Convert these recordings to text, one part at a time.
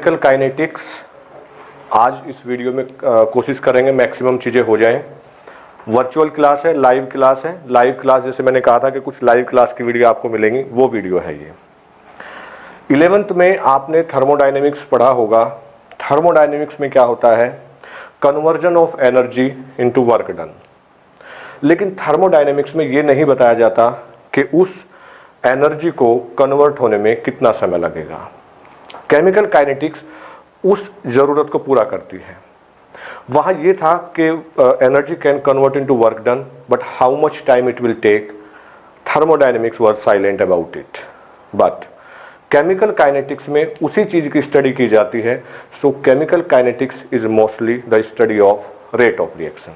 Chemical kinetics आज इस video में कोशिश करेंगे मैक्सिमम चीज़ें हो जाएं। वर्चुअल क्लास है, लाइव क्लास है। लाइव क्लास जैसे मैंने कहा था कि कुछ लाइव क्लास की वीडियो आपको मिलेंगी, वो वीडियो है ये। 11th में आपने थर्मोडायनेमिक्स पढ़ा होगा। थर्मोडायनेमिक्स में क्या होता है? Conversion of energy into work done. लेकिन थर्मोडायनेमिक्स में ये नहीं बताया जाता कि उस एनर्जी को कन्वर्ट होने में कितना समय लगेगा। केमिकल काइनेटिक्स उस जरूरत को पूरा करती है। वहां यह था कि energy can convert into work done, but how much time it will take, thermodynamics was silent about it. But chemical kinetics में उसी चीज की स्टडी की जाती है। So chemical kinetics is mostly the study of rate of reaction.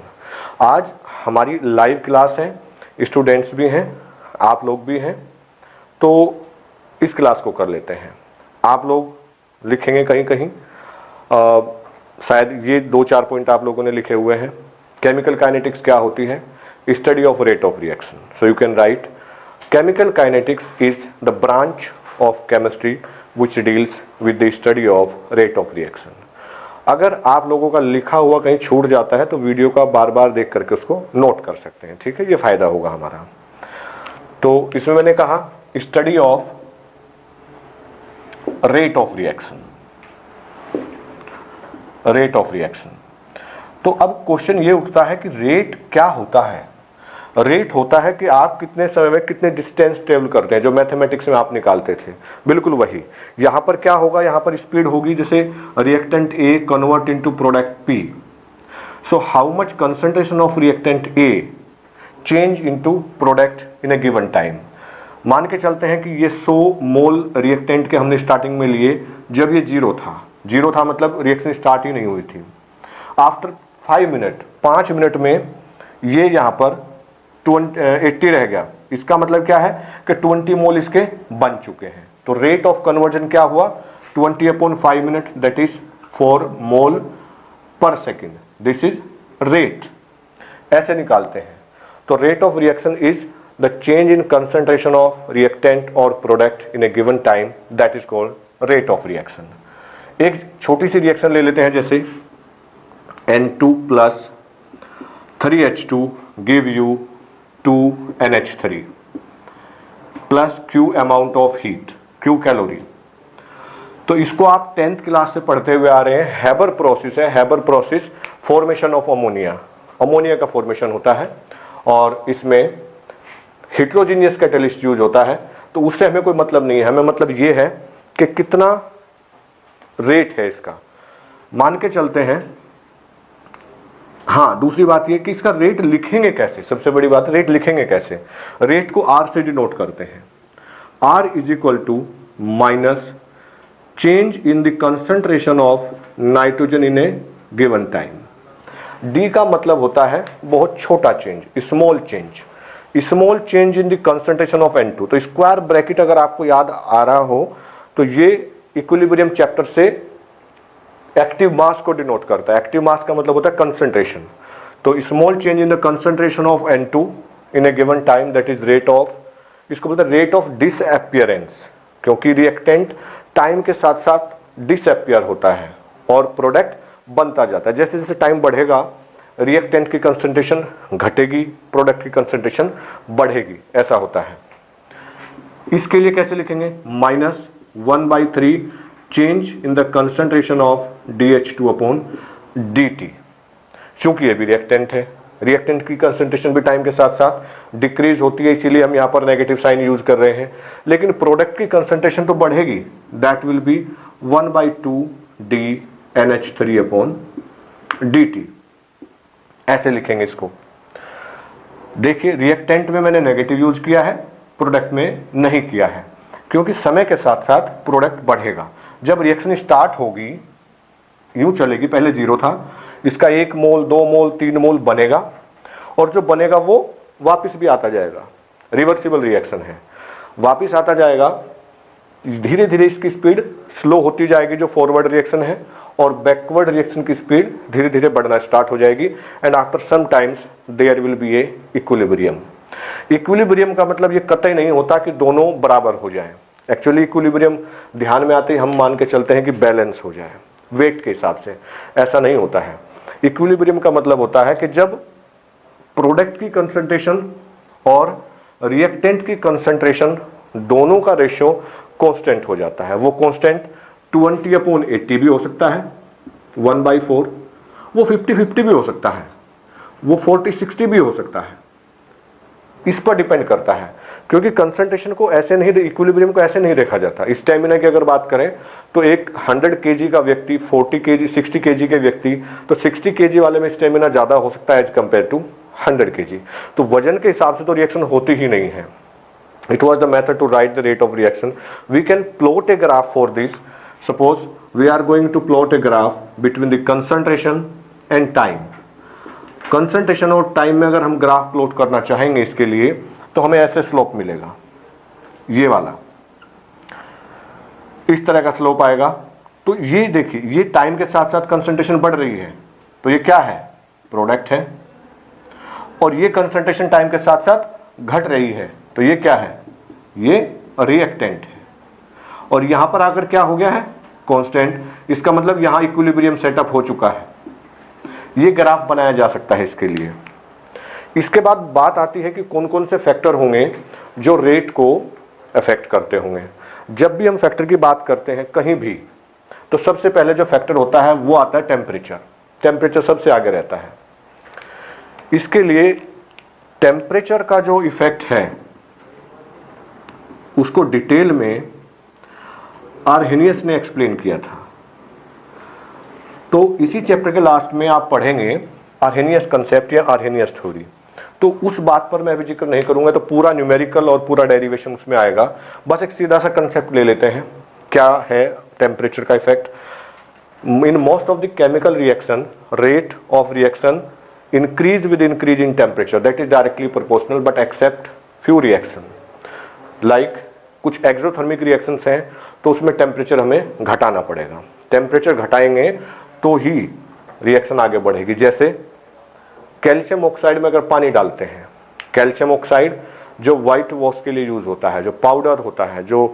आज हमारी live class है, स्टूडेंट्स भी हैं, आप लोग भी हैं, तो इस क्लास को कर लेते हैं। आप लोग लिखेंगे कहीं कहीं, शायद ये 2-4 पॉइंट आप लोगों ने लिखे हुए हैं। केमिकल काइनेटिक्स क्या होती है? Study of rate of reaction. So you can write chemical kinetics is the branch of chemistry which deals with the study of rate of reaction. अगर आप लोगों का लिखा हुआ कहीं छूट जाता है तो वीडियो का बार बार देख करके उसको नोट कर सकते हैं, ठीक है? ये फायदा होगा हमारा। तो इसमें मैंने कहा study of rate of reaction. Rate of reaction, तो अब क्वेश्चन ये उठता है कि रेट क्या होता है? रेट होता है कि आप कितने समय में कितने डिस्टेंस ट्रेवल करते हैं, जो मैथमेटिक्स में आप निकालते थे, बिल्कुल वही। यहां पर क्या होगा? यहां पर स्पीड होगी, जैसे reactant A convert into product P. So how much concentration of reactant A change into product in a given time. मान के चलते हैं कि ये 100 मोल रिएक्टेंट के हमने स्टार्टिंग में लिए जब ये जीरो था, मतलब रिएक्शन स्टार्ट ही नहीं हुई थी। आफ्टर 5 मिनट में ये यहाँ पर 80 रह गया। इसका मतलब क्या है कि 20 मोल इसके बन चुके हैं। तो रेट ऑफ कन्वर्जन क्या हुआ? 20/5 मिनट, दैट इज 4 मोल पर सेकेंड। दिस इज रेट, ऐसे निकालते हैं। तो rate of reaction is the change in concentration of reactant or product in a given time, that is called rate of reaction। एक छोटी सी reaction ले लेते हैं, जैसे N2 plus 3H2 give you 2NH3 plus Q amount of heat, Q calorie. तो इसको आप 10th class से पढ़ते हुए आ रहे हैं। हैबर प्रोसेस है। Haber process formation of ammonia, ammonia का फॉर्मेशन होता है और इसमें हेट्रोजीनियस कैटलिस्ट यूज होता है। तो उससे हमें कोई मतलब नहीं है, हमें मतलब ये है कि कितना रेट है इसका। मान के चलते हैं, हाँ, दूसरी बात ये कि इसका रेट लिखेंगे कैसे? सबसे बड़ी बात, रेट लिखेंगे कैसे? रेट को आर से डिनोट करते हैं। R is equal to minus change in the concentration of nitrogen in a given time. D का मतलब होता है बहुत छोटा change, small change, small change in the concentration of N2। तो स्क्वायर ब्रैकेट अगर आपको याद आ रहा हो तो ये इक्विलिब्रियम चैप्टर से एक्टिव मास को डिनोट करता है। एक्टिव मास का मतलब होता है कंसंट्रेशन। तो small change in the concentration of N2 in a given time, that is rate of, इसको बोलते हैं रेट ऑफ डिसअपियरेंस, क्योंकि रिएक्टेंट टाइम के साथ साथ डिसअपियर होता है और प्रोडक्ट बनता जाता है। जैसे जैसे टाइम बढ़ेगा रिएक्टेंट की कंसंट्रेशन घटेगी, प्रोडक्ट की कंसंट्रेशन बढ़ेगी, ऐसा होता है। इसके लिए कैसे लिखेंगे? -1/3 change in the concentration of DH2/dt। चूंकि ये भी रिएक्टेंट है, रिएक्टेंट की कंसंट्रेशन भी टाइम के साथ साथ डिक्रीज होती है, इसीलिए हम यहाँ पर नेगेटिव साइन यूज कर रहे हैं। लेकिन प्रोडक्ट की कंसंट्रेशन तो बढ़ेगी, दैट विल बी 1/2 DNH3/dt। ऐसे लिखेंगे इसको। देखिए, रिएक्टेंट में मैंने नेगेटिव यूज किया है, प्रोडक्ट में नहीं किया है, क्योंकि समय के साथ साथ प्रोडक्ट बढ़ेगा। जब रिएक्शन स्टार्ट होगी, यूं चलेगी, पहले 0 था, इसका 1 मोल 2 मोल 3 मोल बनेगा और जो बनेगा वो वापस भी आता जाएगा। रिवर्सिबल रिएक्शन है, वापस आता जाएगा। धीरे धीरे इसकी स्पीड स्लो होती जाएगी, जो फॉरवर्ड रिएक्शन है, और बैकवर्ड रिएक्शन की स्पीड धीरे धीरे बढ़ना स्टार्ट हो जाएगी। And after some times there will be a equilibrium. Equilibrium का मतलब ये कतई नहीं होता कि दोनों बराबर हो जाएं। एक्चुअली इक्विलिब्रियम ध्यान में आते ही हम मान के चलते हैं कि बैलेंस हो जाए वेट के हिसाब से, ऐसा नहीं होता है। इक्विलिब्रियम का मतलब होता है कि जब प्रोडक्ट की कंसंट्रेशन और रिएक्टेंट की कंसंट्रेशन दोनों का रेशियो कांस्टेंट हो जाता है। वो कांस्टेंट 20/80 भी हो सकता है, 1/4, वो 50/50 भी हो सकता है, वो 40/60 भी हो सकता है। इस पर डिपेंड करता है, क्योंकि कंसंट्रेशन को ऐसे नहीं, इक्विलिब्रियम को ऐसे नहीं देखा जाता। स्टेमिना की अगर बात करें तो एक 100 kg का व्यक्ति 40 kg 60 kg के व्यक्ति, तो 60 kg वाले में स्टेमिना ज्यादा हो सकता है एज कंपेयर टू 100 kg। तो वजन के हिसाब से तो रिएक्शन होती ही नहीं है। It was the method to write the rate of reaction. We can plot a graph for this. Suppose we are going to plot a graph between the concentration and time. Concentration और time में अगर हम graph plot करना चाहेंगे इसके लिए, तो हमें ऐसे स्लोप मिलेगा, ये वाला इस तरह का स्लोप आएगा। तो ये देखिए, ये टाइम के साथ साथ कंसंट्रेशन बढ़ रही है, तो ये क्या है, प्रोडक्ट है। और ये कंसंट्रेशन टाइम के साथ साथ घट रही है, तो ये क्या है, ये रिएक्टेंट है। और यहां पर आकर क्या हो गया है, कांस्टेंट। इसका मतलब यहां इक्विलिब्रियम सेटअप हो चुका है। ये ग्राफ बनाया जा सकता है इसके लिए। इसके बाद बात आती है कि कौन कौन से फैक्टर होंगे जो रेट को अफेक्ट करते होंगे। जब भी हम फैक्टर की बात करते हैं कहीं भी, तो सबसे पहले जो फैक्टर होता है वो आता है टेम्परेचर। टेम्परेचर सबसे आगे रहता है। इसके लिए टेम्परेचर का जो इफेक्ट है उसको डिटेल में आर्हेनियस ने एक्सप्लेन किया था। तो इसी चैप्टर के लास्ट में आप पढ़ेंगे आर्हेनियस कंसेप्ट या आर्हेनियस थ्योरी। तो उस बात पर मैं अभी जिक्र नहीं करूंगा, तो पूरा न्यूमेरिकल और पूरा डेरिवेशन उसमें आएगा। बस एक सीधा सा कंसेप्ट ले लेते हैं, क्या है टेम्परेचर का effect. In most of the chemical reaction, rate of reaction increase with increase in temperature, that is directly proportional, but except few reaction like कुछ एक्सोथर्मिक रिएक्शंस हैं तो उसमें टेम्परेचर हमें घटाना पड़ेगा। टेम्परेचर घटाएंगे तो ही रिएक्शन आगे बढ़ेगी। जैसे कैल्शियम ऑक्साइड में अगर पानी डालते हैं, कैल्शियम ऑक्साइड जो व्हाइट वॉश के लिए यूज होता है, जो पाउडर होता है, जो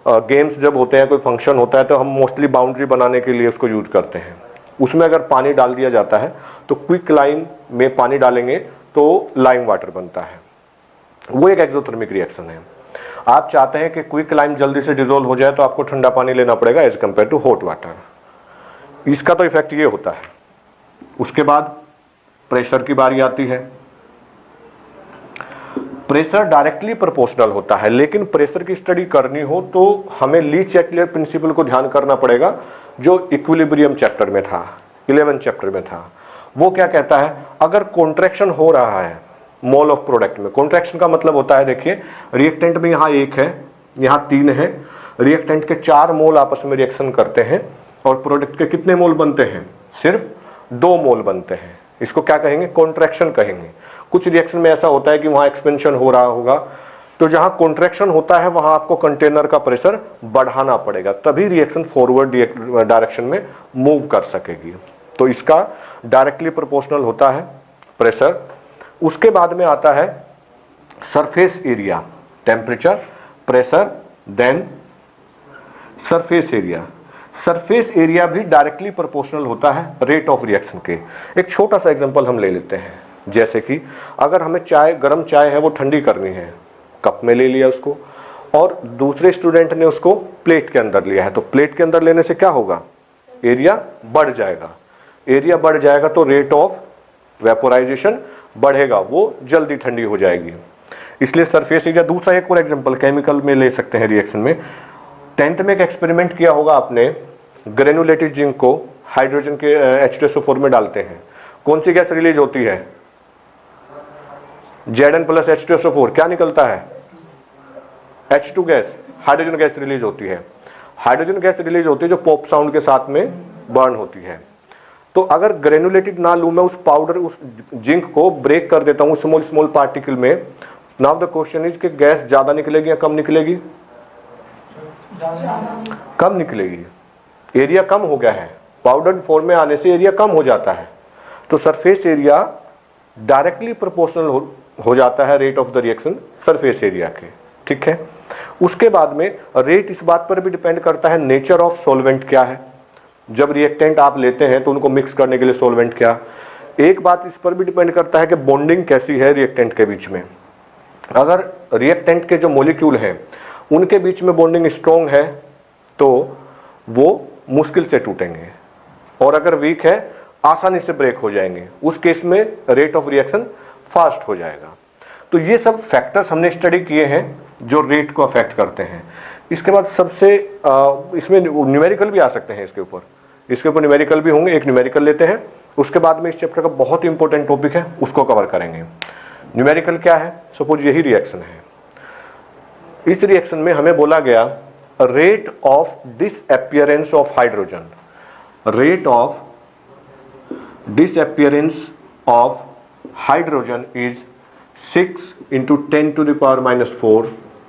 गेम्स जब होते हैं, कोई फंक्शन होता है, तो हम मोस्टली बाउंड्री बनाने के लिए उसको यूज करते हैं। उसमें अगर पानी डाल दिया जाता है तो क्विक लाइम में पानी डालेंगे तो लाइम वाटर बनता है। वो एक एक्सोथर्मिक रिएक्शन है। आप चाहते हैं कि क्विक लाइम जल्दी से डिसॉल्व हो जाए तो आपको ठंडा पानी लेना पड़ेगा as compare to hot water. इसका तो इफेक्ट ये होता है। उसके बाद प्रेशर की बारी आती है। प्रेशर डायरेक्टली प्रोपोर्शनल होता है, लेकिन प्रेशर की स्टडी करनी हो तो हमें ली चैटलियर प्रिंसिपल को ध्यान करना पड़ेगा, जो इक्विलिब्रियम चैप्टर में था, 11 चैप्टर में था। वो क्या कहता है, अगर कॉन्ट्रैक्शन हो रहा है मोल ऑफ प्रोडक्ट में, कॉन्ट्रैक्शन का मतलब होता है, देखिए रिएक्टेंट में यहाँ 1 है, यहाँ 3 है, रिएक्टेंट के 4 मोल आपस में रिएक्शन करते हैं और प्रोडक्ट के कितने मोल बनते हैं, सिर्फ 2 मोल बनते हैं। इसको क्या कहेंगे, कॉन्ट्रैक्शन कहेंगे। कुछ रिएक्शन में ऐसा होता है कि वहां एक्सपेंशन हो रहा होगा, तो जहां कॉन्ट्रैक्शन होता है वहां आपको कंटेनर का प्रेशर बढ़ाना पड़ेगा, तभी रिएक्शन फॉरवर्ड डायरेक्शन में मूव कर सकेगी। तो इसका डायरेक्टली प्रोपोर्शनल होता है प्रेशर। उसके बाद में आता है surface area, temperature, pressure, then surface area. Surface area भी डायरेक्टली प्रोपोर्शनल होता है रेट ऑफ रिएक्शन के। एक छोटा सा एग्जांपल हम ले लेते हैं, जैसे कि अगर हमें चाय, गर्म चाय है वो ठंडी करनी है, कप में ले लिया उसको, और दूसरे स्टूडेंट ने उसको प्लेट के अंदर लिया है, तो प्लेट के अंदर लेने से क्या होगा, एरिया बढ़ जाएगा। एरिया बढ़ जाएगा तो रेट ऑफ वेपोराइजेशन बढ़ेगा, वो जल्दी ठंडी हो जाएगी। इसलिए सरफेस एरिया। दूसरा एक और एग्जांपल केमिकल में ले सकते हैं रिएक्शन में। 10th में एक एक्सपेरिमेंट किया होगा आपने, ग्रेनुलेटेड जिंक को हाइड्रोजन के H2SO4 में डालते हैं, कौन सी गैस रिलीज होती है, Zn+ H2SO4, क्या निकलता है, H2 gas, hydrogen gas release होती है। हाइड्रोजन गैस रिलीज होती है जो पॉप साउंड के साथ में बर्न होती है। तो अगर ग्रेनुलेटेड ना लूं मैं, उस पाउडर, उस जिंक को ब्रेक कर देता हूं स्मॉल स्मॉल पार्टिकल में, नाउ द क्वेश्चन इज कि गैस ज्यादा निकलेगी या कम निकलेगी, कम निकलेगी। एरिया कम हो गया है, पाउडर फॉर्म में आने से एरिया कम हो जाता है। तो सरफेस एरिया डायरेक्टली प्रोपोर्शनल हो जाता है rate of the reaction surface area के, ठीक है। उसके बाद में रेट इस बात पर भी डिपेंड करता है नेचर ऑफ सॉल्वेंट क्या है। जब रिएक्टेंट आप लेते हैं तो उनको मिक्स करने के लिए सॉल्वेंट क्या, एक बात इस पर भी डिपेंड करता है कि बॉन्डिंग कैसी है रिएक्टेंट के बीच में। अगर रिएक्टेंट के जो मॉलिक्यूल हैं उनके बीच में बॉन्डिंग स्ट्रॉन्ग है तो वो मुश्किल से टूटेंगे, और अगर वीक है आसानी से ब्रेक हो जाएंगे। उस केस में रेट ऑफ रिएक्शन फास्ट हो जाएगा। तो ये सब फैक्टर्स हमने स्टडी किए हैं जो रेट को अफेक्ट करते हैं। इसके बाद सबसे इसमें न्यूमेरिकल भी आ सकते हैं, इसके ऊपर न्यूमेरिकल भी होंगे। एक न्यूमेरिकल लेते हैं, उसके बाद में इस चैप्टर का बहुत ही इंपॉर्टेंट टॉपिक है उसको कवर करेंगे। न्यूमेरिकल क्या है? सपोज यही रिएक्शन है, इस रिएक्शन में हमें बोला गया rate of disappearance of hydrogen, rate of disappearance of hydrogen is 6 × 10⁻⁴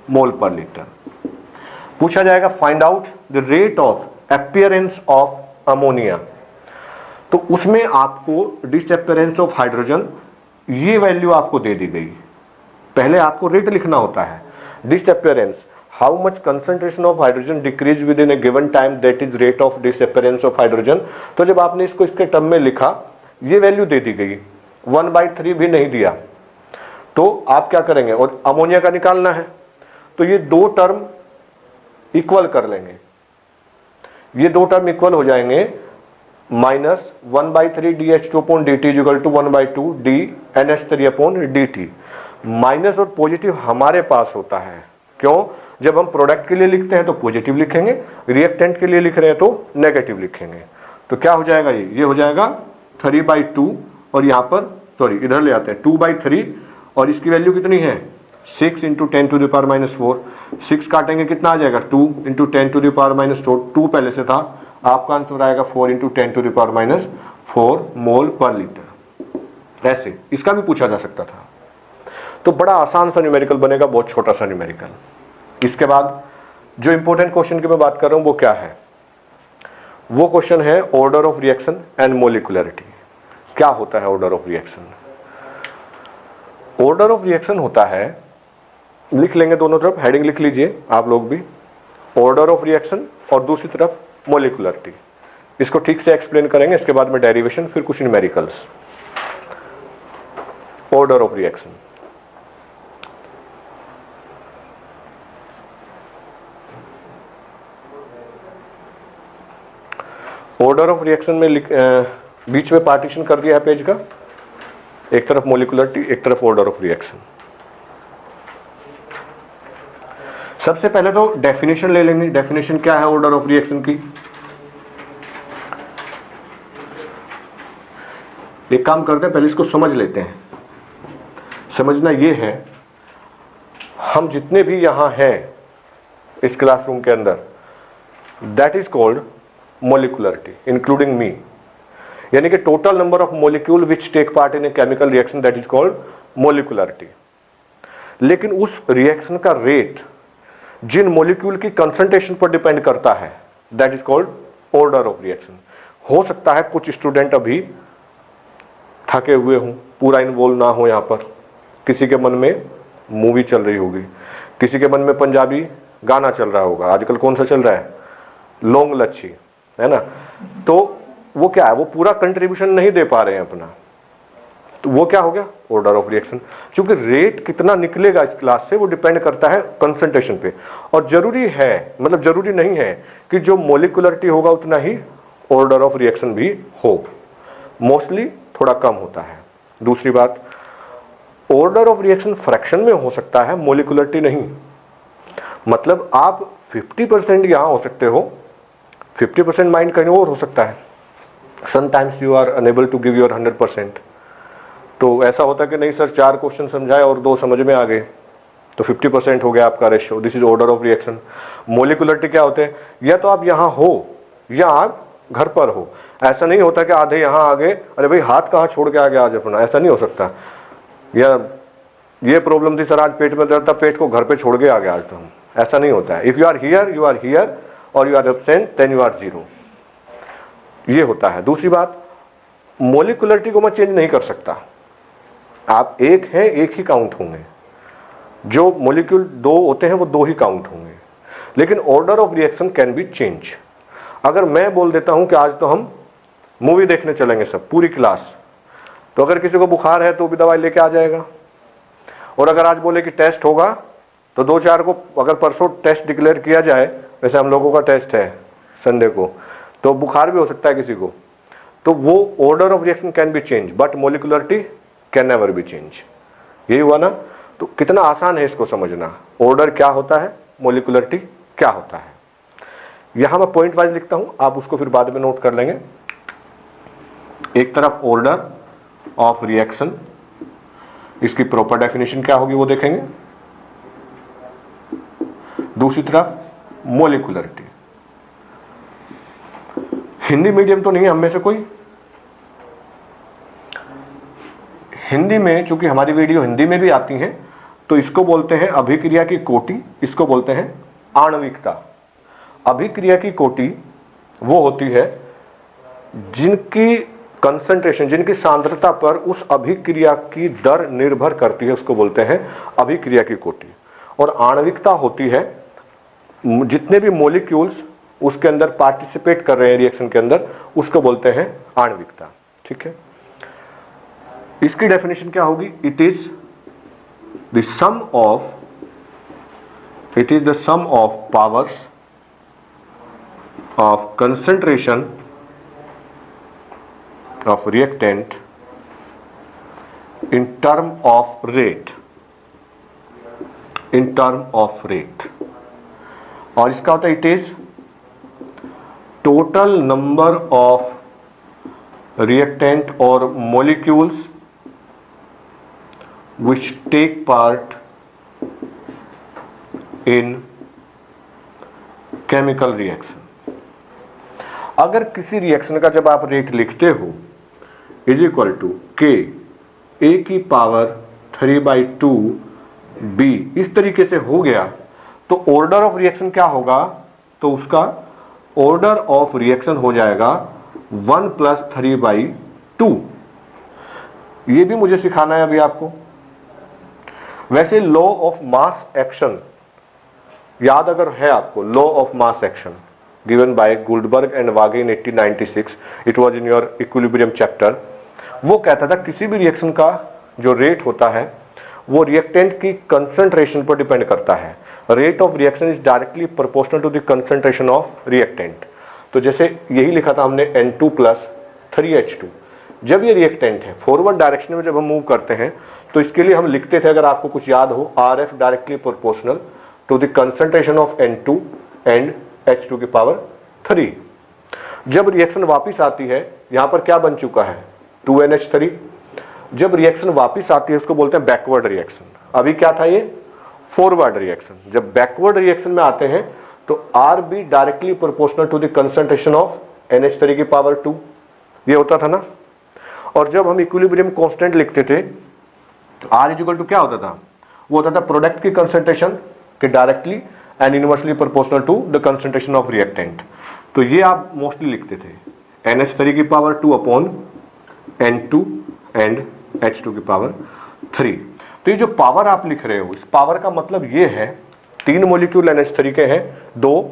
मोल पर लीटर। पूछा जाएगा find out the rate of appearance of ammonia, तो उसमें आपको डिसअपियरेंस ऑफ हाइड्रोजन ये वैल्यू आपको दे दी गई। पहले आपको रेट लिखना होता है, disappearance how much concentration of hydrogen decrease with in a given time, that is rate of disappearance of hydrogen. तो जब आपने इसको इसके टर्म में लिखा, ये वैल्यू दे दी गई, 1/3 भी नहीं दिया, तो आप क्या करेंगे? और अमोनिया का निकालना है, तो ये दो टर्म इक्वल कर लेंगे, ये दो टर्म इक्वल हो जाएंगे, -1/3 dH2/dt = 1/2 dNH3/dt। माइनस और पॉजिटिव हमारे पास होता है, क्यों? जब हम प्रोडक्ट के लिए लिखते हैं तो पॉजिटिव लिखेंगे, रिएक्टेंट के लिए लिख रहे हैं तो नेगेटिव लिखेंगे। तो क्या हो जाएगा? ये हो जाएगा 3/2, और यहाँ पर सॉरी इधर ले आते हैं 2/3, और इसकी वैल्यू कितनी है? 6 × 10⁻⁴। 6 काटेंगे कितना आ जाएगा? 2 × 10⁻⁴। 2 पहले से था, आपका आंसर आएगा 4 × 10⁻⁴ मोल पर लीटर। ऐसे इसका भी पूछा जा सकता था। तो बड़ा आसान सा न्यूमेरिकल बनेगा, बहुत छोटा सा न्यूमेरिकल। इसके बाद जो इंपॉर्टेंट क्वेश्चन की मैं बात कर रहा हूं वो क्या है? वो क्वेश्चन है order of reaction and molecularity. क्या होता है order of reaction? Order of reaction होता है, लिख लेंगे दोनों तरफ, हेडिंग लिख लीजिए आप लोग भी, ऑर्डर ऑफ रिएक्शन और दूसरी तरफ मोलिकुलरिटी। इसको ठीक से एक्सप्लेन करेंगे, इसके बाद में डेरिवेशन, फिर कुछ numericals. Order of reaction, order of reaction में बीच में पार्टीशन कर दिया है पेज का, एक तरफ मोलिकुलरिटी, एक तरफ ऑर्डर ऑफ रिएक्शन। सबसे पहले तो डेफिनेशन ले लेंगे। डेफिनेशन क्या है ऑर्डर ऑफ रिएक्शन की? एक काम करते हैं, पहले इसको समझ लेते हैं। समझना ये है, हम जितने भी यहां हैं इस क्लासरूम के अंदर, that is called molecularity including me, यानी कि total number of molecule which take part in a chemical reaction, that is called molecularity. लेकिन उस रिएक्शन का रेट जिन मोलिक्यूल की कंसंट्रेशन पर डिपेंड करता है, that is called order of reaction. हो सकता है कुछ स्टूडेंट अभी थके हुए हों, पूरा इन्वॉल्व ना हो यहाँ पर, किसी के मन में मूवी चल रही होगी, किसी के मन में पंजाबी गाना चल रहा होगा, आजकल कौन सा चल रहा है? लौंग लच्छी, है ना? तो वो क्या है, वो पूरा कंट्रीब्यूशन नहीं दे पा रहे हैं अपना, तो वो क्या हो गया? Order of reaction. क्योंकि रेट कितना निकलेगा इस क्लास से वो डिपेंड करता है कंसंट्रेशन पे, और जरूरी है, मतलब जरूरी नहीं है कि जो मोलिकुलरिटी होगा उतना ही ऑर्डर ऑफ रिएक्शन भी हो, मोस्टली थोड़ा कम होता है। दूसरी बात, ऑर्डर ऑफ रिएक्शन फ्रैक्शन में हो सकता है, मोलिकुलरिटी नहीं। मतलब आप 50% यहां हो सकते हो, 50% माइंड कहीं और हो सकता है। Sometimes you are unable to give your 100%। तो ऐसा होता है कि नहीं सर 4 क्वेश्चन समझाए और 2 समझ में आ गए, तो 50% हो गया आपका ratio. This is order of reaction. Molecularity क्या होते हैं? या तो आप यहाँ हो या आप घर पर हो। ऐसा नहीं होता कि आधे यहाँ आ गए, अरे भाई हाथ कहाँ छोड़ के आ गया आज अपना, ऐसा नहीं हो सकता। या ये प्रॉब्लम थी सर आज पेट में दर्द था, पेट को घर पे छोड़ के आ गया आज तो हम, ऐसा नहीं होता है। इफ यू आर हियर और you are absent then you are 0, ये होता है। दूसरी बात, मोलिकुलरिटी को मैं चेंज नहीं कर सकता। आप एक हैं, एक ही काउंट होंगे। जो मोलिक्यूल दो होते हैं वो दो ही काउंट होंगे, लेकिन order of reaction can be change. अगर मैं बोल देता हूं कि आज तो हम मूवी देखने चलेंगे सब पूरी क्लास, तो अगर किसी को बुखार है तो भी दवाई लेके आ जाएगा। और अगर आज बोले कि टेस्ट होगा तो दो चार को, अगर परसों टेस्ट डिक्लेयर किया जाए, वैसे हम लोगों का टेस्ट है संडे को, तो बुखार भी हो सकता है किसी को, तो वो order of reaction can be change but molecularity can never B change. यही हुआ ना। तो कितना आसान है इसको समझना, ऑर्डर क्या होता है, मोलिकुलरिटी क्या होता है। यहां मैं पॉइंट वाइज लिखता हूं, आप उसको फिर बाद में नोट कर लेंगे। एक तरफ ऑर्डर ऑफ रिएक्शन, इसकी प्रॉपर डेफिनेशन क्या होगी वो देखेंगे। दूसरी तरफ मोलिकुलरिटी। हिंदी मीडियम तो नहीं है हम में से कोई? हिंदी में चूंकि हमारी वीडियो हिंदी में भी आती है, तो इसको बोलते हैं अभिक्रिया की कोटि, इसको बोलते हैं आणविकता। अभिक्रिया की कोटि वो होती है जिनकी कंसंट्रेशन, जिनकी सांद्रता पर उस अभिक्रिया की दर निर्भर करती है, उसको बोलते हैं अभिक्रिया की कोटि। और आणविकता होती है जितने भी मॉलिक्यूल्स उसके अंदर पार्टिसिपेट कर रहे हैं रिएक्शन के अंदर, उसको बोलते हैं आणविकता। ठीक है, इसकी डेफिनेशन क्या होगी? It is the sum of powers of concentration of reactant in term of rate, और इसका होता है it is total number of reactant और molecules which take part in chemical reaction। अगर किसी रिएक्शन का जब आप रेट लिखते हो इज इक्वल टू के ए की पावर 3/2 बी, इस तरीके से हो गया, तो ऑर्डर ऑफ रिएक्शन क्या होगा? तो उसका ऑर्डर ऑफ रिएक्शन हो जाएगा 1 + 3/2। ये भी मुझे सिखाना है अभी आपको। वैसे लॉ ऑफ मास एक्शन याद अगर है आपको, law of mass action given by Goldberg and Waage in 1896, it was in your equilibrium chapter। वो कहता था किसी भी रिएक्शन का जो रेट होता है वो रिएक्टेंट की कंसंट्रेशन पर डिपेंड करता है। Rate of reaction is directly proportional to the concentration of reactant. तो जैसे यही लिखा था हमने N2 + 3H2। जब ये रिएक्टेंट है, फॉरवर्ड डायरेक्शन में जब हम मूव करते हैं, तो इसके लिए हम लिखते थे, अगर आपको कुछ याद हो, RF directly proportional to the concentration of N2 and H2 की पावर 3। जब रिएक्शन वापिस आती है, यहां पर क्या बन चुका है? 2NH3। जब रिएक्शन वापिस आती है उसको बोलते हैं बैकवर्ड रिएक्शन। अभी क्या था ये? Forward reaction. जब बैकवर्ड रिएक्शन में आते हैं तो RB directly proportional to the concentration of NH3 की पावर 2, ये होता था ना। और जब हम इक्विलिब्रियम कांस्टेंट लिखते थे, R = क्या होता था? वो होता था प्रोडक्ट की कंसंट्रेशन के directly and inversely proportional to the concentration of reactant. तो ये आप मोस्टली लिखते थे NH3 की पावर 2/N2 एंड H2 की पावर 3। तो ये जो पावर आप लिख रहे हो, इस पावर का मतलब ये है 3 मॉलिक्यूल NH3 के हैं, 2,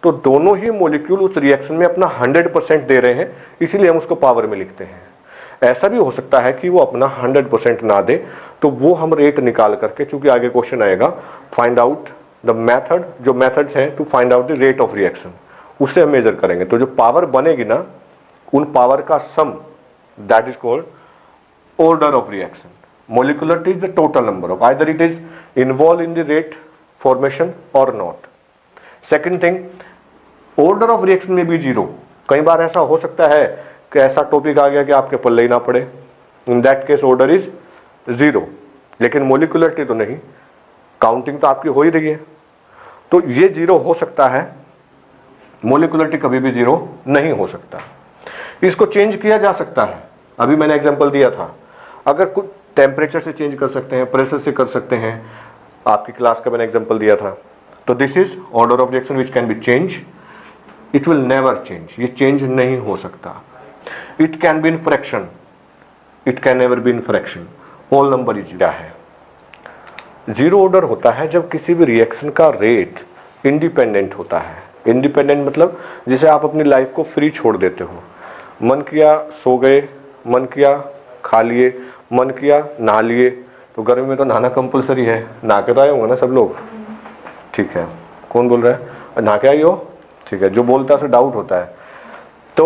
तो दोनों ही मॉलिक्यूल उस रिएक्शन में अपना 100% दे रहे हैं, इसीलिए हम उसको पावर में लिखते हैं। ऐसा भी हो सकता है कि वो अपना 100% ना दे, तो वो हम रेट निकाल करके, चूंकि आगे क्वेश्चन आएगा, फाइंड आउट द मेथड, जो मेथड्स हैं to find out the rate of reaction, उससे हम मेजर करेंगे। तो जो पावर बनेगी ना, उन पावर का sum, that is called order of reaction. Molecularity is the total number of, either it is involved in the rate formation or not. Second thing, order of reaction में भी 0। कई बार ऐसा हो सकता है कि ऐसा टॉपिक आ गया कि आपके पल्ले ही ना पड़े, in that case order is 0, लेकिन मोलिकुलरिटी तो नहीं, काउंटिंग तो आपकी हो ही रही है, तो ये 0 हो सकता है, मोलिकुलरिटी कभी भी 0 नहीं हो सकता। इसको चेंज किया जा सकता है, अभी मैंने एग्जांपल दिया था, अगर कुछ टेम्परेचर से चेंज कर सकते हैं, प्रेशर से कर सकते हैं, आपकी क्लास का मैंने एग्जांपल दिया था। तो this is order of reaction which can be change, it will never change, ये चेंज नहीं हो सकता। It can be in fraction, it can never be in fraction, whole number is क्या है। जीरो ऑर्डर होता है जब किसी भी रिएक्शन का रेट इंडिपेंडेंट होता है। इंडिपेंडेंट मतलब जैसे आप अपनी लाइफ को फ्री छोड़ देते हो, मन किया सो गए, मन किया खा लिए, मन किया नहा लिए। तो गर्मी में तो नहाना कंपलसरी है, नहा के तो आए होंगे ना सब लोग, ठीक है। कौन बोल रहा है नहा के आई हो, ठीक है। जो बोलता है उसे डाउट होता है। तो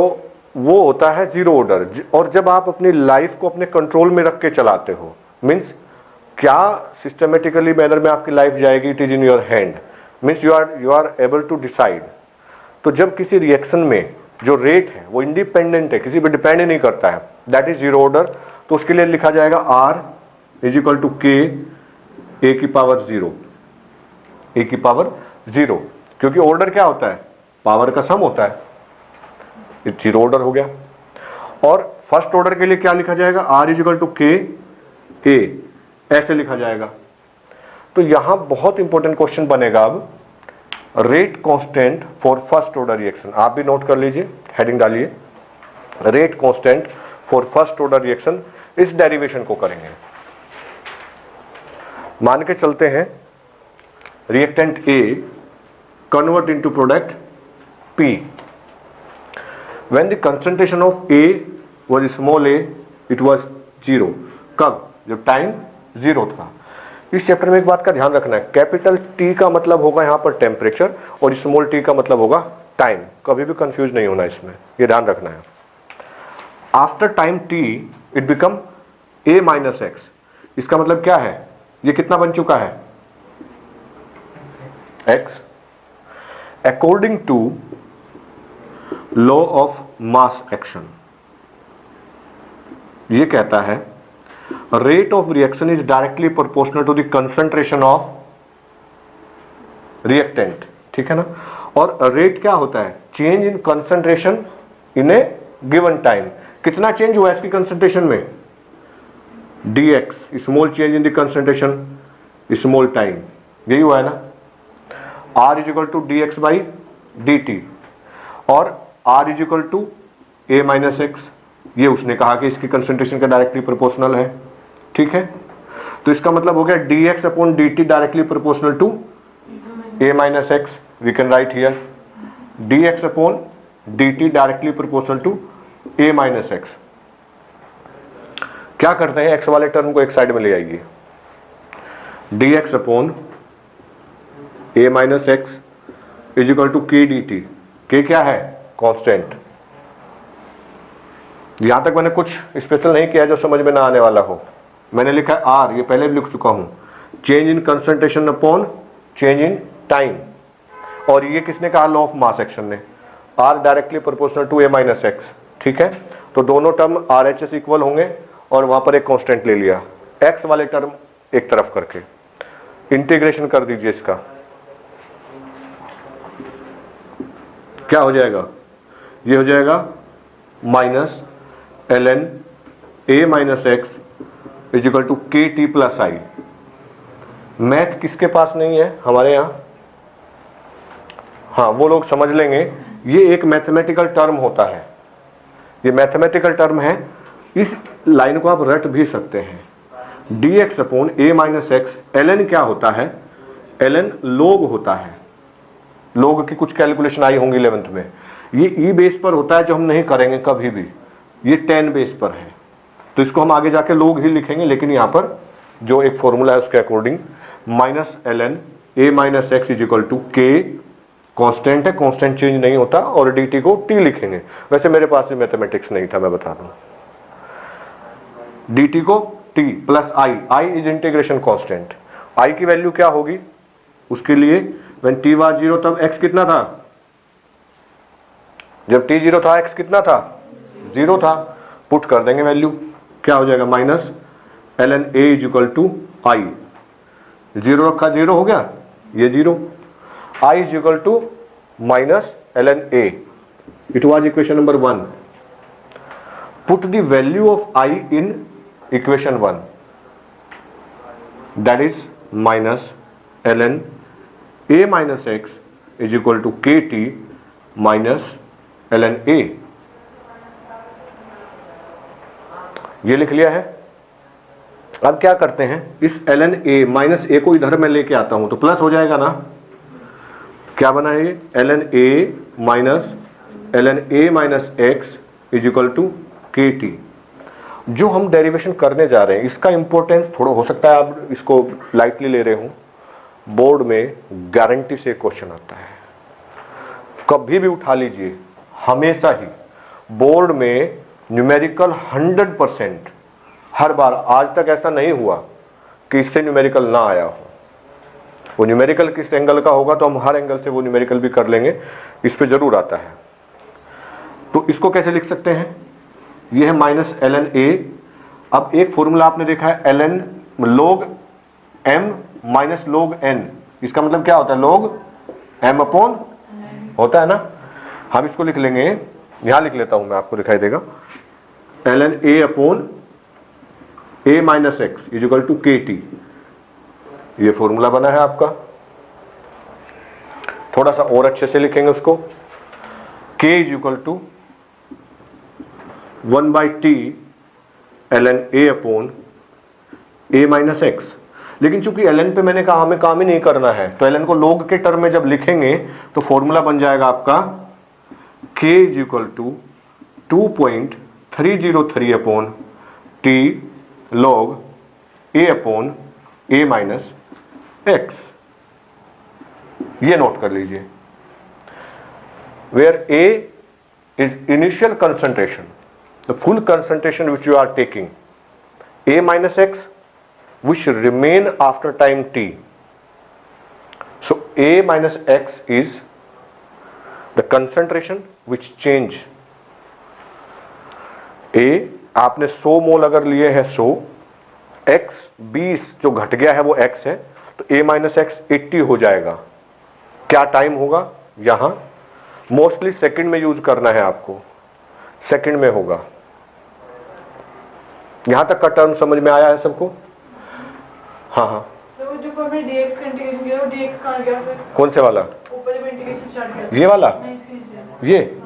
वो होता है जीरो ऑर्डर। और जब आप अपनी लाइफ को अपने कंट्रोल में रख के चलाते हो, मीन्स क्या सिस्टमेटिकली मैनर में आपकी लाइफ जाएगी, it is in your hand, means you are able to decide. तो जब किसी रिएक्शन में जो रेट है वो इंडिपेंडेंट है, किसी पे डिपेंड नहीं करता है, दैट इज जीरो ऑर्डर। तो उसके लिए लिखा जाएगा आर इज इक्वल टू के ए की पावर जीरो, ए की पावर जीरो, क्योंकि ऑर्डर क्या होता है, पावर का सम होता है, जीरो ऑर्डर हो गया। और फर्स्ट ऑर्डर के लिए क्या लिखा जाएगा, आर इज इक्वल टू के ए, ऐसे लिखा जाएगा। तो यहां बहुत इंपॉर्टेंट क्वेश्चन बनेगा अब, rate constant for first order reaction. आप भी नोट कर लीजिए, हेडिंग डालिए, rate constant for first order reaction. इस डेरिवेशन को करेंगे। मान के चलते हैं reactant A convert into product P. When the concentration of A was small A, it was zero. कब, जब टाइम जीरो था। इस चैप्टर में एक बात का ध्यान रखना है, कैपिटल टी का मतलब होगा यहां पर टेम्परेचर और स्मॉल टी का मतलब होगा टाइम। कभी भी कंफ्यूज नहीं होना इसमें, ये ध्यान रखना है। After time T it become a minus X. इसका मतलब क्या है, ये कितना बन चुका है, X. According to law of mass action, ये कहता है rate of reaction is directly proportional to the concentration of reactant, ठीक है ना। और रेट क्या होता है, change in concentration in a given time. कितना चेंज हुआ इसकी कंसंट्रेशन में, dx, small change in the concentration small time, यही हुआ है ना। r is equal to dx by dt और r is equal to a minus X, ये उसने कहा कि इसकी कंसंट्रेशन का डायरेक्टली प्रोपोर्शनल है, ठीक है। तो इसका मतलब हो गया dx upon dt directly proportional to a minus X. We can write here dx upon dt directly proportional to a minus X. क्या करते हैं, x वाले टर्म को एक साइड में ले आइए, dx upon a minus X is equal to k dt। k क्या है, कांस्टेंट। यहां तक मैंने कुछ स्पेशल नहीं किया जो समझ में ना आने वाला हो। मैंने लिखा है आर, ये पहले भी लिख चुका हूं, change in concentration upon change in time. और ये किसने कहा, लॉ ऑफ मास एक्शन ने, R directly proportional to A minus X, ठीक है। तो दोनों term R H S equal होंगे और वहां पर एक कांस्टेंट ले लिया, एक्स वाले टर्म एक तरफ करके इंटीग्रेशन कर दीजिए इसका। क्या हो जाएगा, ये हो जाएगा minus ln a minus X is equal to K T plus I. Math किसके पास नहीं है हमारे यहां, हाँ वो लोग समझ लेंगे, ये एक मैथमेटिकल टर्म होता है, ये मैथमेटिकल टर्म है। इस लाइन को आप रट भी सकते हैं, dx upon a minus x. ln क्या होता है, ln log होता है, log की कुछ कैलकुलेशन आई होंगी 11th में। ये ई बेस पर होता है जो हम नहीं करेंगे कभी भी, ये 10 बेस पर है, तो इसको हम आगे जाके लोग ही लिखेंगे। लेकिन यहां पर जो एक फॉर्मूला है उसके according minus ln a minus X is equal to K, constant है, कांस्टेंट चेंज नहीं होता, और dt को t लिखेंगे। वैसे मेरे पास भी मैथमेटिक्स नहीं था, मैं बता दूं, dt को t plus i, i is integration constant. i की वैल्यू क्या होगी, उसके लिए व्हेन t वाज 0 तब x कितना था, जब t 0 था x कितना था, 0 था। पुट कर देंगे वैल्यू, क्या हो जाएगा, minus ln a is equal to I, 0 रखा 0 हो गया, ये 0, i is equal to minus ln a। It was equation number 1। Put the value of i in equation 1, that is minus ln a minus X is equal to K T minus ln a। ये लिख लिया है, अब क्या करते हैं, इस ln a minus ए को इधर में लेके आता हूं तो प्लस हो जाएगा ना, क्या बना है ये ln a minus x is equal to K T. जो हम डेरिवेशन करने जा रहे हैं इसका इंपॉर्टेंस थोड़ा हो सकता है आप इसको लाइटली ले रहे हो, बोर्ड में गारंटी से क्वेश्चन आता है, कभी भी उठा लीजिए, हमेशा ही बोर्ड में न्यूमेरिकल 100%, हर बार, आज तक ऐसा नहीं हुआ कि इससे न्यूमेरिकल ना आया हो। वो न्यूमेरिकल किस एंगल का होगा तो हम हर एंगल से वो न्यूमेरिकल भी कर लेंगे, इस पे जरूर आता है। तो इसको कैसे लिख सकते हैं, ये है माइनस ln a। अब एक फॉर्मूला आपने देखा है ln log m minus log n, इसका मतलब क्या होता है, log m अपॉन होता है ना, हम इसको लिख लेंगे, यहां लिख लेता हूं मैं, आपको दिखाई देगा, ln a upon a minus X is equal to K T. ये फॉर्मूला बना है आपका, थोड़ा सा और अच्छे से लिखेंगे उसको, k is equal to 1/t ln a upon a minus X. लेकिन चूंकि ln पे मैंने कहा हमें काम ही नहीं करना है, तो ln को log के टर्म में जब लिखेंगे तो फॉर्मूला बन जाएगा आपका k is equal to 2.303 upon t log a upon a minus X. ये नोट कर लीजिए, where a is initial concentration, the full concentration which you are taking, a minus x which remain after time t. So a minus x is the concentration which change. a आपने 100 मोल अगर लिए हैं 100, x 20 जो घट गया है वो x है, तो a माइनस एक्स 80 हो जाएगा। क्या टाइम होगा, यहां मोस्टली सेकंड में यूज करना है आपको, सेकंड में होगा। यहां तक का टर्म समझ में आया है सबको? हाँ हाँ, तो जो पर मैं dx का इंटीग्रेशन किया वो dx कहां गया फिर? कौन से वाला? ऊपर जब इंटीग्रेशन स्टार्ट किया ये वाला, नहीं, इसके नीचे। ये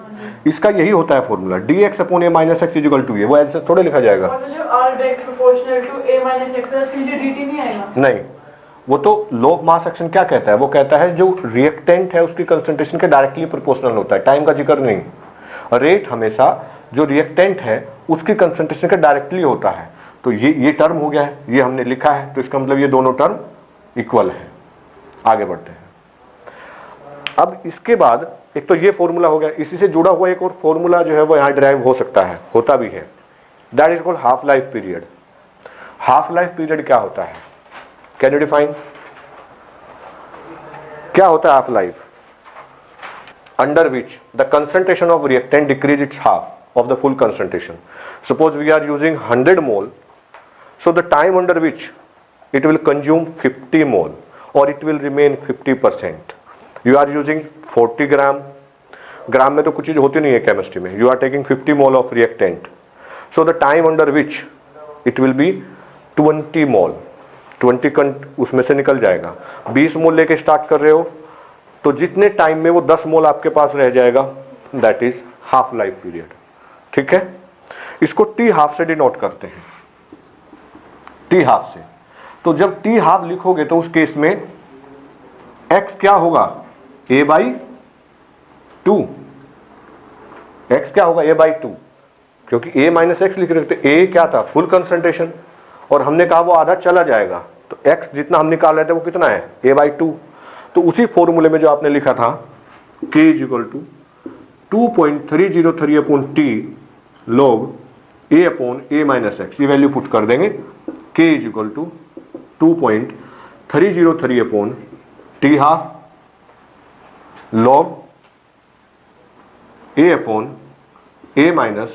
इसका यही होता है formula, dx upon a minus X is equal to ये, वो ऐसे थोड़े लिखा जाएगा। और जो r direct proportional to a minus x है उसके नीचे dt नहीं आएगा? नहीं, वो तो लॉ ऑफ मास एक्शन क्या कहता है, वो कहता है जो रिएक्टेंट है उसकी कंसंट्रेशन के डायरेक्टली प्रोपोर्शनल होता है, टाइम का जिक्र नहीं। रेट हमेशा जो रिएक्टेंट है उसकी कंसंट्रेशन के डायरेक्टली होता है। तो ये टर्म हो गया है, ये हमने लिखा है, तो इसका मतलब ये दोनों टर्म इक्वल है। आगे बढ़ते हैं। अब इसके बाद एक तो ये फॉर्मूला हो गया, इसी से जुड़ा हुआ एक और फॉर्मूला जो है वो यहाँ डिराइव हो सकता है, होता भी है, that is called half life period. Half life period क्या होता है, कैन यू डिफाइन? क्या होता है half life? Under which the concentration of reactant decrease its half of the full concentration. Suppose we are using 100 mole, so the time under which it will consume 50 mole or it will remain 50%. You are using 40 gram, ग्राम में तो कुछ चीज होती नहीं है chemistry में, you are taking 50 mole of reactant, so the time under which it will be 20 mole, 20 उसमें से निकल जाएगा। 20 मोल लेके स्टार्ट कर रहे हो तो जितने टाइम में वो 10 मोल आपके पास रह जाएगा, that is half life period. ठीक है, इसको टी हाफ से डिनोट करते हैं, टी हाफ से। तो जब टी हाफ लिखोगे तो उस केस में x क्या होगा, a बाई 2। x क्या होगा, a बाई 2, क्योंकि a माइनस एक्स लिख रहे थे, a क्या था, फुल कंसंट्रेशन, और हमने कहा वो आधा चला जाएगा, तो x जितना हम निकाल रहे थे वो कितना है, a बाई 2। तो उसी फॉर्मूले में जो आपने लिखा था k is equal to 2.303 upon T log a upon a minus X, ये वैल्यू पुट कर देंगे, k is equal to 2.303 upon T half log a upon a minus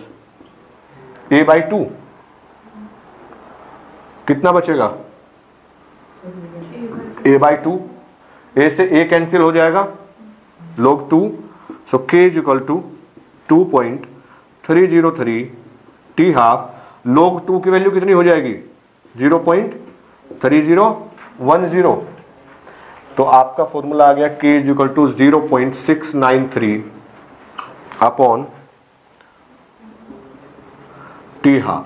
a by 2। कितना बचेगा, a बाई 2, a से a cancel हो जाएगा, log 2, so k is equal to 2.303 T half log 2 की value कितनी हो जाएगी, 0.3010। तो आपका फॉर्मूला आ गया k is equal to 0.693 upon T half.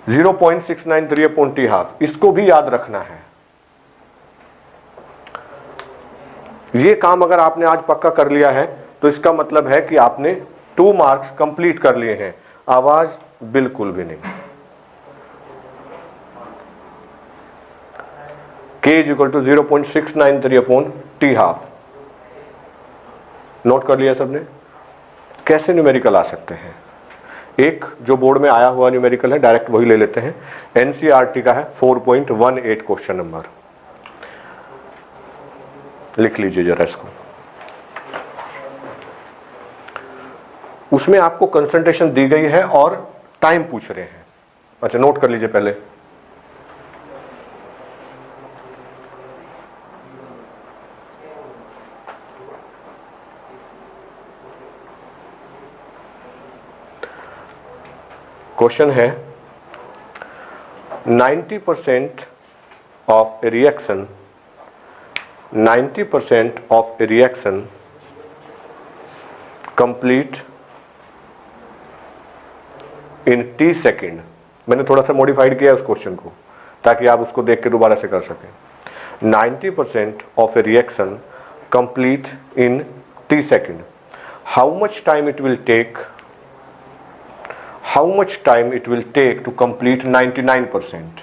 0.693/t half, इसको भी याद रखना है। ये काम अगर आपने आज पक्का कर लिया है तो इसका मतलब है कि आपने 2 मार्क्स कंप्लीट कर लिए हैं। आवाज बिल्कुल भी नहीं। k = 0.693/t half. नोट कर लिया सबने? कैसे न्यूमेरिकल आ सकते हैं? एक जो बोर्ड में आया हुआ न्यूमेरिकल है, डायरेक्ट वही ले लेते हैं। एनसीईआरटी का है 4.18 क्वेश्चन नंबर, लिख लीजिए जरा इसको। उसमें आपको कंसंट्रेशन दी गई है और टाइम पूछ रहे हैं। अच्छा, नोट कर लीजिए पहले। क्वेश्चन है 90% of a reaction 90% of a reaction complete in t second. मैंने थोड़ा सा मॉडिफाइड किया उस क्वेश्चन को ताकि आप उसको देख के दोबारा से कर सकें। 90% of a reaction complete in t second. How much time it will take, how much time it will take to complete 99%?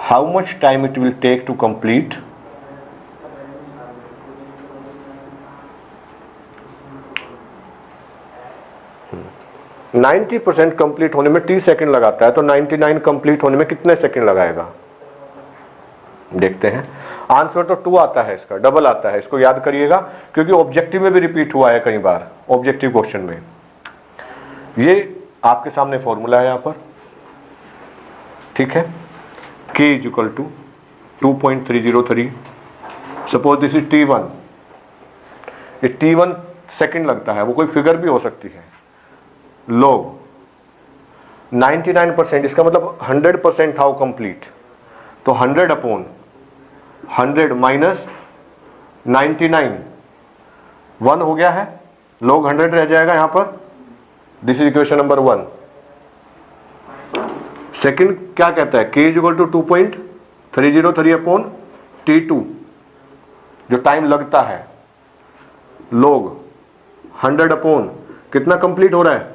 How much time it will take to complete 90% complete होने में t सेकंड लगाता है, तो 99 complete होने में कितने second लगाएगा? देखते हैं। आंसर तो 2 आता है, इसका डबल आता है। इसको याद करिएगा क्योंकि ऑब्जेक्टिव में भी रिपीट हुआ है कई बार, ऑब्जेक्टिव क्वेश्चन में। ये आपके सामने फॉर्मूला है यहां पर, ठीक है। k = 2.303। Suppose this is t1। ये t1 सेकंड लगता है, वो कोई फिगर भी हो सकती है। लोग 99%, इसका मतलब 100% हाउ कंप्लीट, तो 100/100 माइनस 99 1 हो गया है, log 100 रह जाएगा यहां पर। This is equation number 1। Second क्या कहता है? k = 2.303/t2, जो टाइम लगता है, log 100/ कितना कंप्लीट हो रहा है?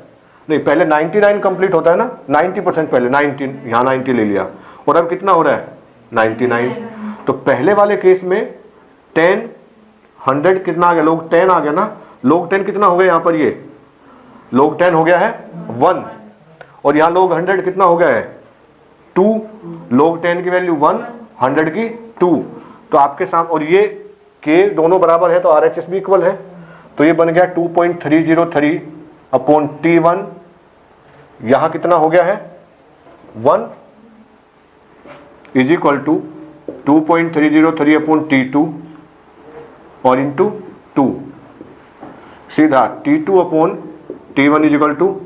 नहीं, पहले 99 कंप्लीट होता है ना, 90% पहले 90, यहां 90 ले लिया, और अब कितना हो रहा है? 99। तो पहले वाले केस में 10 100 कितना आ गया? log 10 आ गया ना। log 10 कितना हो गया यहां पर? ये log 10 हो गया है 1, और यहां log 100 कितना हो गया है? 2। log 10 की वैल्यू 1, 100 की 2। तो आपके सामने, और ये k दोनों बराबर है तो RHS भी इक्वल है, तो ये बन गया 2.303/t1। यहां कितना हो गया है? 1 इज इक्वल टू 2.303/t2 और इंटू 2, सीधा t2/t1 इज इक्वल टू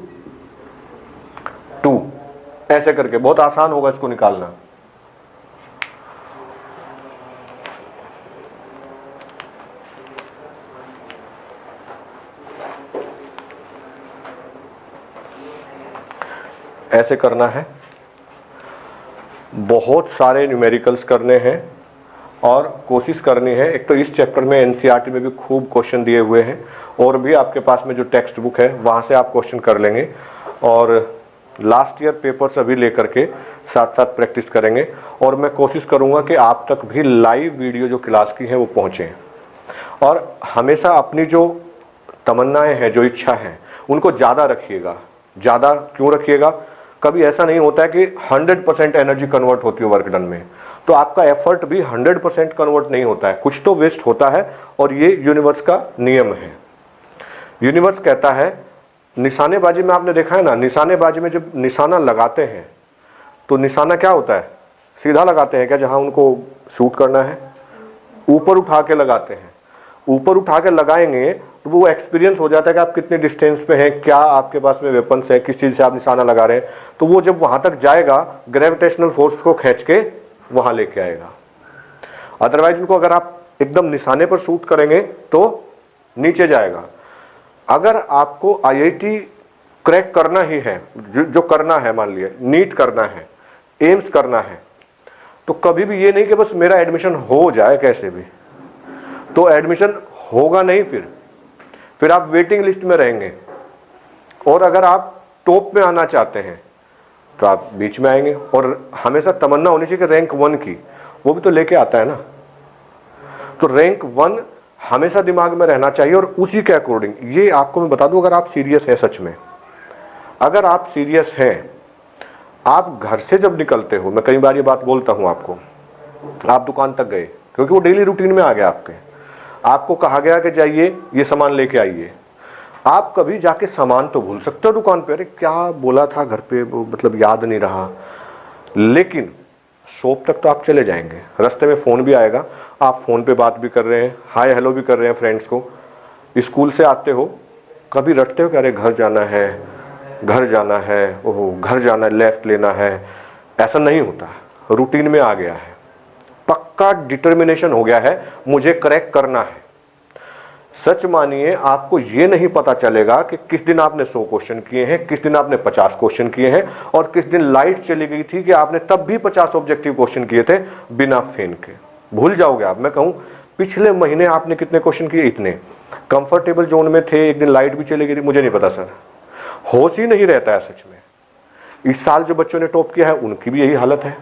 2। ऐसे करके बहुत आसान होगा इसको निकालना। ऐसे करना है। बहुत सारे न्यूमेरिकल्स करने हैं और कोशिश करनी है। एक तो इस चैप्टर में एनसीईआरटी में भी खूब क्वेश्चन दिए हुए हैं, और भी आपके पास में जो टेक्स्ट बुक है वहाँ से आप क्वेश्चन कर लेंगे, और लास्ट ईयर पेपर्स अभी लेकर के साथ साथ प्रैक्टिस करेंगे। और मैं कोशिश करूँगा कि आप तक भी लाइव वीडियो जो क्लास की हैं वो पहुँचें, और हमेशा अपनी जो तमन्नाएँ हैं, जो इच्छा हैं, उनको ज़्यादा रखिएगा। ज़्यादा क्यों रखिएगा? कभी ऐसा नहीं होता है कि 100% एनर्जी कन्वर्ट होती है वर्क डन में, तो आपका एफर्ट भी 100% कन्वर्ट नहीं होता है, कुछ तो वेस्ट होता है। और ये यूनिवर्स का नियम है। यूनिवर्स कहता है, निशानेबाजी में आपने देखा है ना, निशानेबाजी में जब निशाना लगाते हैं तो निशाना क्या होता है? सीधा लगाते हैं क्या जहां उनको शूट करना है? ऊपर उठा के लगाते हैं। ऊपर उठा के लगाएंगे तो वो एक्सपीरियंस हो जाता है कि आप कितने डिस्टेंस पे हैं, क्या आपके पास में वेपन्स है, किस चीज़ से आप निशाना लगा रहे हैं। तो वो जब वहां तक जाएगा, ग्रेविटेशनल फोर्स को खींच के वहां लेके आएगा। अदरवाइज उनको अगर आप एकदम निशाने पर शूट करेंगे तो नीचे जाएगा। अगर आपको IIT क्रैक करना ही है, जो करना है, मान लिया नीट करना है, एम्स करना है, तो कभी भी ये नहीं कि बस मेरा एडमिशन हो जाए कैसे भी, तो एडमिशन होगा नहीं, फिर आप वेटिंग लिस्ट में रहेंगे। और अगर आप टॉप में आना चाहते हैं तो आप बीच में आएंगे। और हमेशा तमन्ना होनी चाहिए कि रैंक 1 की, वो भी तो लेके आता है ना। तो रैंक 1 हमेशा दिमाग में रहना चाहिए और उसी के अकॉर्डिंग, ये आपको मैं बता दूं, अगर आप सीरियस हैं सच में, अगर आप सीरियस हैं, आप घर से जब निकलते हो, मैं कई बार ये बात बोलता हूं आपको, आप दुकान तक गए क्योंकि वो डेली रूटीन में आ गया आपको कहा गया कि जाइए ये सामान लेके आइए, आप कभी जाके सामान तो भूल सकते हो दुकान पे, अरे क्या बोला था घर पे, वो मतलब याद नहीं रहा, लेकिन शॉप तक तो आप चले जाएंगे। रास्ते में फ़ोन भी आएगा, आप फ़ोन पे बात भी कर रहे हैं, हाय हेलो भी कर रहे हैं फ्रेंड्स को। स्कूल से आते हो, कभी रटते हो कि अरे घर जाना है, घर जाना है, ओहो घर जाना है, लेफ्ट लेना है, ऐसा नहीं होता, रूटीन में आ गया है, पक्का डिटर्मिनेशन हो गया है, मुझे करेक्ट करना है। सच मानिए आपको ये नहीं पता चलेगा कि किस दिन आपने 100 क्वेश्चन किए हैं, किस दिन आपने 50 क्वेश्चन किए हैं, और किस दिन लाइट चली गई थी कि आपने तब भी 50 ऑब्जेक्टिव क्वेश्चन किए थे बिना फेन के। भूल जाओगे आप। मैं कहूं पिछले महीने आपने कितने क्वेश्चन किए, इतने। कंफर्टेबल जोन में थे, एक दिन लाइट भी चली गई थी, मुझे नहीं पता सर, होश ही नहीं रहता है सच में। इस साल जो बच्चों ने टॉप किया है उनकी भी यही हालत है,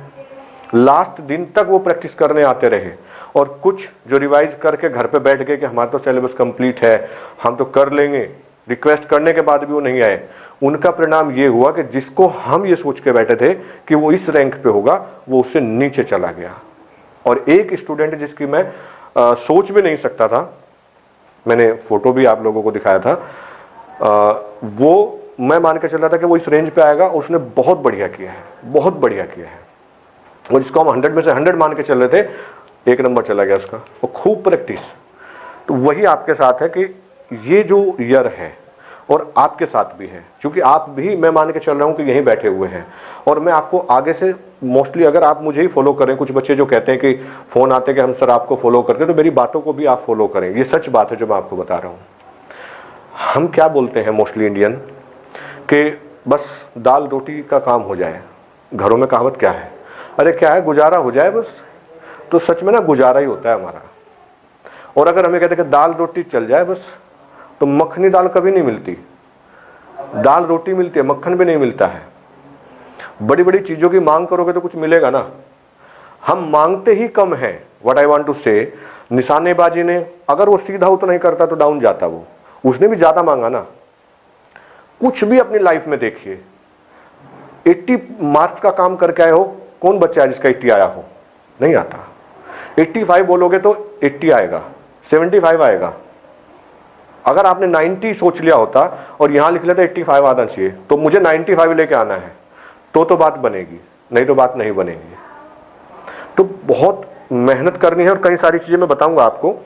लास्ट दिन तक वो प्रैक्टिस करने आते रहे, और कुछ जो रिवाइज करके घर पे बैठ गए कि हमारा तो सिलेबस कंप्लीट है, हम तो कर लेंगे, रिक्वेस्ट करने के बाद भी वो नहीं आए। उनका परिणाम ये हुआ कि जिसको हम ये सोच के बैठे थे कि वो इस रैंक पे होगा, वो उससे नीचे चला गया। और एक स्टूडेंट जिसकी मैं सोच भी नहीं सकता था, मैंने फोटो भी आप लोगों को दिखाया था, वो मैं मान के चल रहा था कि वो इस रेंज पे आएगा, और उसने बहुत बढ़िया किया है, बहुत बढ़िया किया है। और जिसको हम 100 में से 100 मान के चल रहे थे, 1 नंबर चला गया उसका, और खूब प्रैक्टिस। तो वही आपके साथ है कि ये जो ईयर है और आपके साथ भी है, क्योंकि आप भी, मैं मान के चल रहा हूं कि यहीं बैठे हुए हैं, और मैं आपको आगे से मोस्टली, अगर आप मुझे ही फॉलो करें, कुछ बच्चे जो कहते हैं कि फ़ोन आते कि हम सर आपको फॉलो करते हैं, तो मेरी बातों को भी आप फॉलो करें। ये सच बात है जो मैं आपको बता रहा हूँ। हम क्या बोलते हैं मोस्टली इंडियन, कि बस दाल रोटी का काम हो जाए। घरों में कहावत क्या है, अरे क्या है, गुजारा हो जाए बस। तो सच में ना गुजारा ही होता है हमारा। और अगर हमें कहते हैं कि दाल रोटी चल जाए बस, तो मखनी दाल कभी नहीं मिलती, दाल रोटी मिलती है, मक्खन भी नहीं मिलता है। बड़ी बड़ी चीजों की मांग करोगे तो कुछ मिलेगा ना। हम मांगते ही कम है। व्हाट आई वांट टू से, निशानेबाजी ने, अगर वो सीधा हो तो नहीं करता तो डाउन जाता, वो उसने भी ज्यादा मांगा ना। कुछ भी अपनी लाइफ में देखिए, 80 मार्क्स का काम करके आए हो, कौन बच्चा है जिसका 80 आया हो? नहीं आता। 85 बोलोगे तो 80 आएगा, 75 आएगा। अगर आपने 90 सोच लिया होता और यहां लिख लेता 85 आना चाहिए, तो मुझे 95 लेके आना है, तो बात बनेगी, नहीं तो बात नहीं बनेगी। तो बहुत मेहनत करनी है, और कई सारी चीजें मैं बताऊंगा आपको।